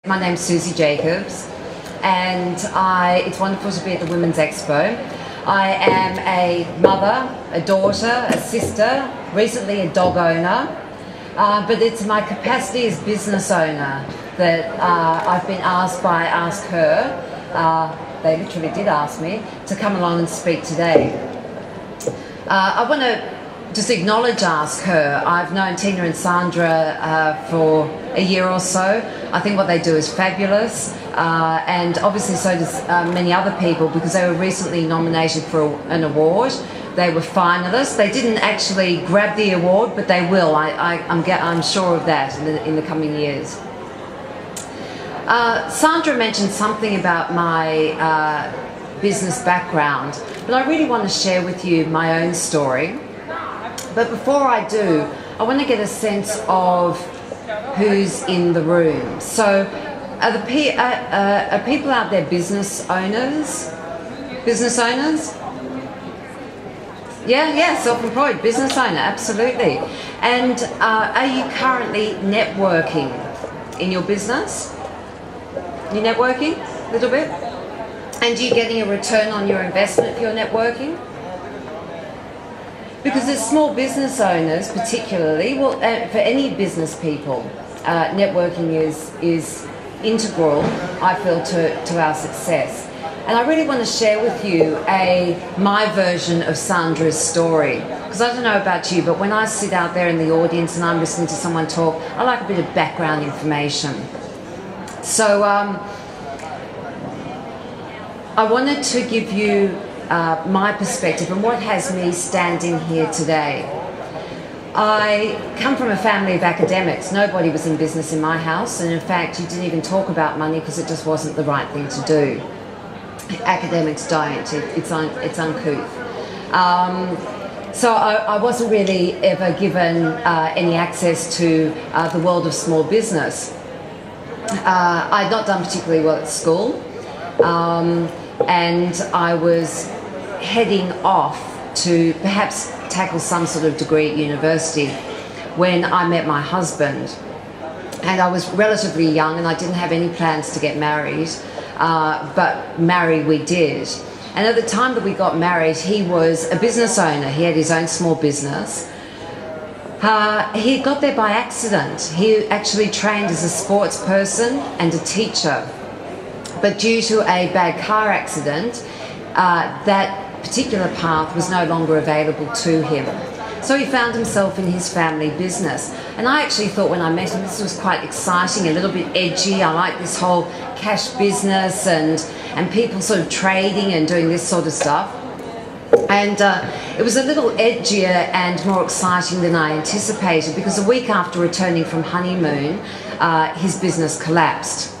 My name's Suzy Jacobs, and it's wonderful to be at the Women's Expo. I am a mother, a daughter, a sister, recently a dog owner, but it's my capacity as business owner that I've been asked by Ask Her, they literally did ask me, to come along and speak today. I want to just acknowledge Ask Her. I've known Tina and Sandra for a year or so. I think what they do is fabulous, and obviously so does many other people, because they were recently nominated for an award. They were finalists. They didn't actually grab the award, but they will. I'm sure of that in the coming years. Sandra mentioned something about my business background, but I really want to share with you my own story. But before I do, I want to get a sense of who's in the room. So are people out there business owners? Business owners? Yeah, self-employed, business owner, absolutely. And are you currently networking in your business? You networking a little bit? And are you getting a return on your investment if you're networking? Because as small business owners particularly, well, for any business people, networking is integral, I feel, to our success. And I really want to share with you my version of Sandra's story. Because I don't know about you, but when I sit out there in the audience and I'm listening to someone talk, I like a bit of background information. So I wanted to give you my perspective and what has me standing here today. I come from a family of academics. Nobody was in business in my house, and in fact you didn't even talk about money because it just wasn't the right thing to do. Academics don't, it's uncouth. So I wasn't really ever given any access to the world of small business. I'd not done particularly well at school, and I was heading off to perhaps tackle some sort of degree at university when I met my husband. And I was relatively young and I didn't have any plans to get married, but marry we did. And at the time that we got married, he was a business owner. He had his own small business. He got there by accident. He actually trained as a sports person and a teacher. But due to a bad car accident, that particular path was no longer available to him. So he found himself in his family business. And I actually thought when I met him, this was quite exciting, a little bit edgy. I like this whole cash business and people sort of trading and doing this sort of stuff. And it was a little edgier and more exciting than I anticipated, because a week after returning from honeymoon, his business collapsed.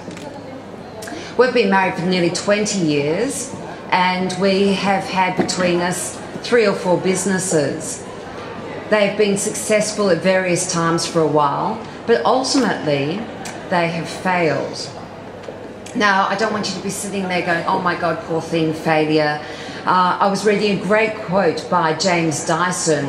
We've been married for nearly 20 years, and we have had between us 3 or 4 businesses. They've been successful at various times for a while, but ultimately they have failed. Now, I don't want you to be sitting there going, oh my God, poor thing, failure. I was reading a great quote by James Dyson,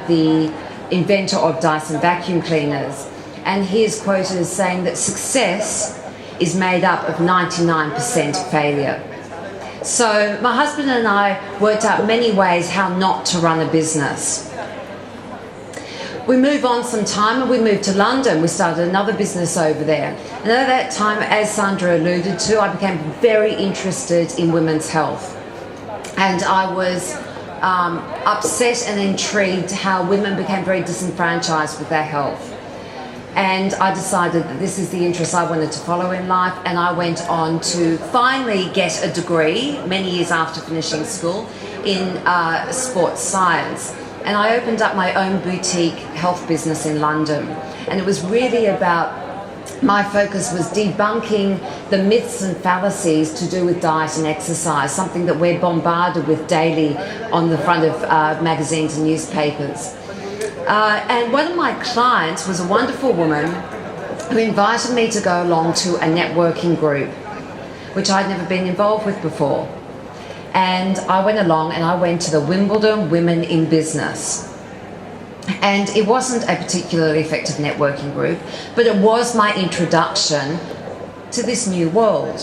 the inventor of Dyson vacuum cleaners, and he is quoted as saying that success is made up of 99% failure. So my husband and I worked out many ways how not to run a business. We moved on some time and we moved to London. We started another business over there. And at that time, as Sandra alluded to, I became very interested in women's health. And I was upset and intrigued how women became very disenfranchised with their health. And I decided that this is the interest I wanted to follow in life, and I went on to finally get a degree, many years after finishing school, in sports science. And I opened up my own boutique health business in London. And it was really about, my focus was debunking the myths and fallacies to do with diet and exercise, something that we're bombarded with daily on the front of magazines and newspapers. And one of my clients was a wonderful woman who invited me to go along to a networking group, which I'd never been involved with before. And I went along and I went to the Wimbledon Women in Business. And it wasn't a particularly effective networking group, but it was my introduction to this new world.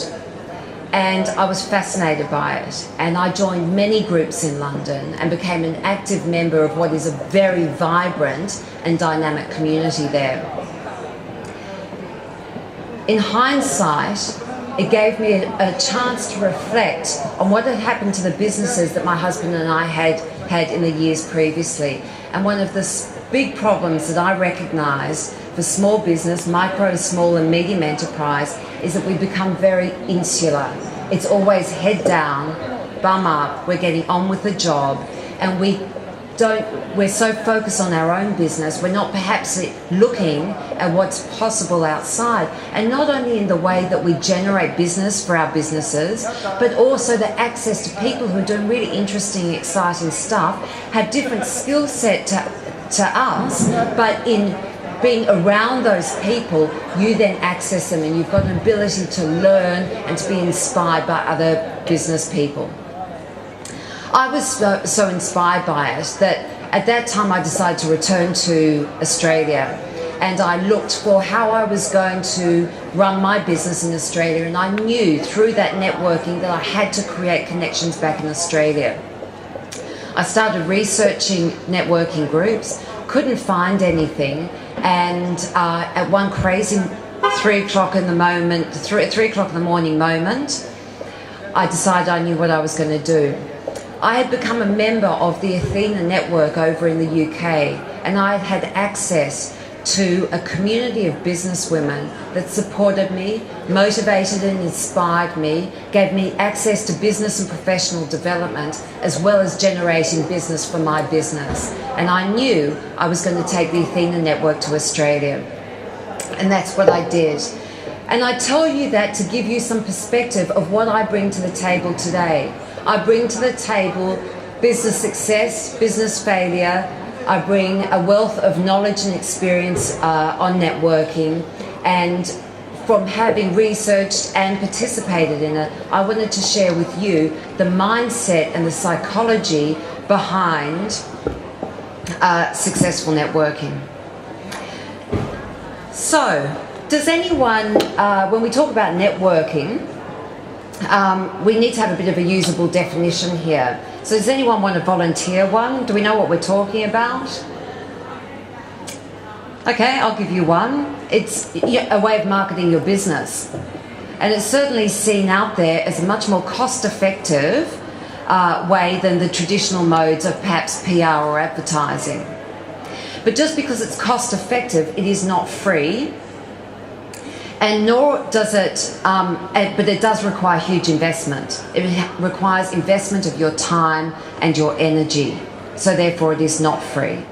And I was fascinated by it. And I joined many groups in London and became an active member of what is a very vibrant and dynamic community there. In hindsight, it gave me a chance to reflect on what had happened to the businesses that my husband and I had in the years previously. And one of the big problems that I recognised for small business, micro, small and medium enterprise, is that we become very insular. It's always head down, bum up, we're getting on with the job, and we're so focused on our own business, we're not perhaps looking at what's possible outside. And not only in the way that we generate business for our businesses, but also the access to people who are doing really interesting, exciting stuff, have different skill set to us, but in being around those people, you then access them and you've got an ability to learn and to be inspired by other business people. I was so inspired by it that at that time I decided to return to Australia, and I looked for how I was going to run my business in Australia, and I knew through that networking that I had to create connections back in Australia. I started researching networking groups, couldn't find anything, and at one crazy 3 o'clock in the morning moment, I decided I knew what I was going to do. I had become a member of the Athena Network over in the UK, and I had access to a community of businesswomen that supported me, motivated and inspired me, gave me access to business and professional development, as well as generating business for my business. And I knew I was going to take the Athena Network to Australia. And that's what I did. And I tell you that to give you some perspective of what I bring to the table today. I bring to the table business success, business failure. I bring a wealth of knowledge and experience on networking, and from having researched and participated in it, I wanted to share with you the mindset and the psychology behind successful networking. So, does anyone, when we talk about networking, we need to have a bit of a usable definition here. So does anyone want to volunteer one? Do we know what we're talking about? Okay, I'll give you one. It's a way of marketing your business. And it's certainly seen out there as a much more cost-effective way than the traditional modes of perhaps PR or advertising. But just because it's cost-effective, it is not free. And nor does it, but it does require huge investment. It requires investment of your time and your energy. So therefore it is not free.